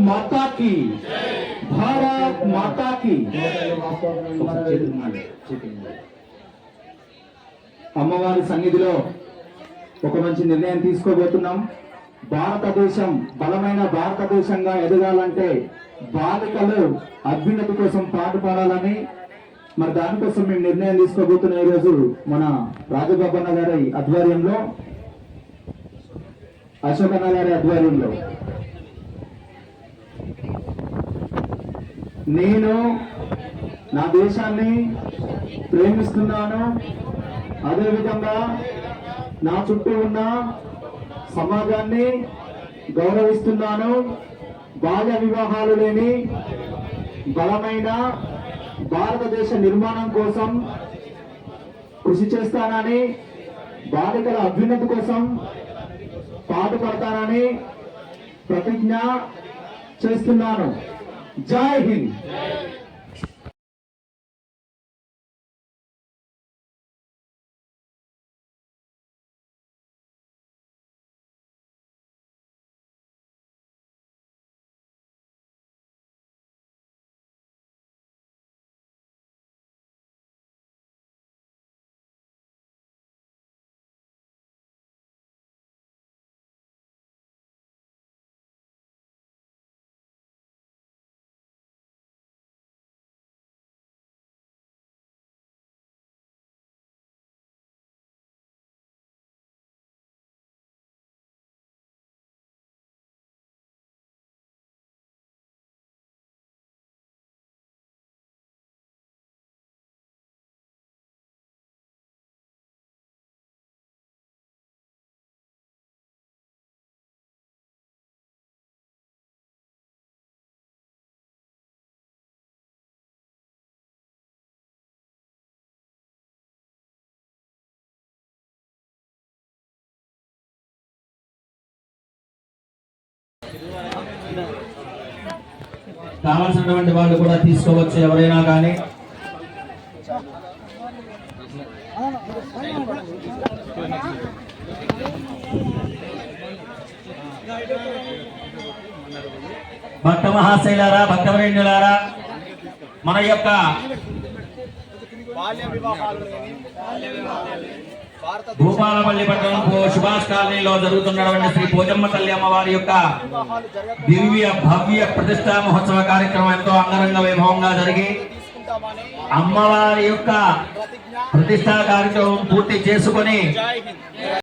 మాతా की భారత్ మాతా की అమ్మవారి సన్నిధిలో ఒక మంచి నిర్ణయం తీసుకోబోతున్నాం. భారతదేశం బలమైన భారతదేశంగా ఎదగాలంటే బాలికలు అభ్యున్నతి కోసం పాటుపడాలని మరి దానికోసం మేము నిర్ణయం తీసుకోబోతున్నాం. ఈరోజు మన రాజగోపన్న గారి ఆధ్వర్యంలో, అశోకన్న గారి ఆధ్వర్యంలో నేను నా దేశాన్ని ప్రేమిస్తున్నాను, అదేవిధంగా నా చుట్టూ ఉన్న సమాజాన్ని గౌరవిస్తున్నాను, బాల్య వివాహాలు లేని బలమైన భారతదేశ నిర్మాణం కోసం కృషి చేస్తానని, బాలికల అభ్యున్నతి కోసం పాటుపడతానని ప్రతిజ్ఞ చేస్తున్నాను. జై హింద్. కావాల్సినటువంటి వాళ్ళు కూడా తీసుకోవచ్చు, ఎవరైనా కానీ. భక్త మహాశైలారా, భక్తవరేణ్యులారా, మన యొక్క భూపాలపల్లి పట్టణం సుభాష్ కాలనీలో జరుగుతున్నటువంటి శ్రీ పోచమ్మ తల్లి అమ్మవారి యొక్క దివ్య భవ్య ప్రతిష్టా మహోత్సవ కార్యక్రమం ఎంతో అంగరంగ వైభవంగా జరిగి అమ్మవారి యొక్క ప్రతిష్టా కార్యక్రమం పూర్తి చేసుకొని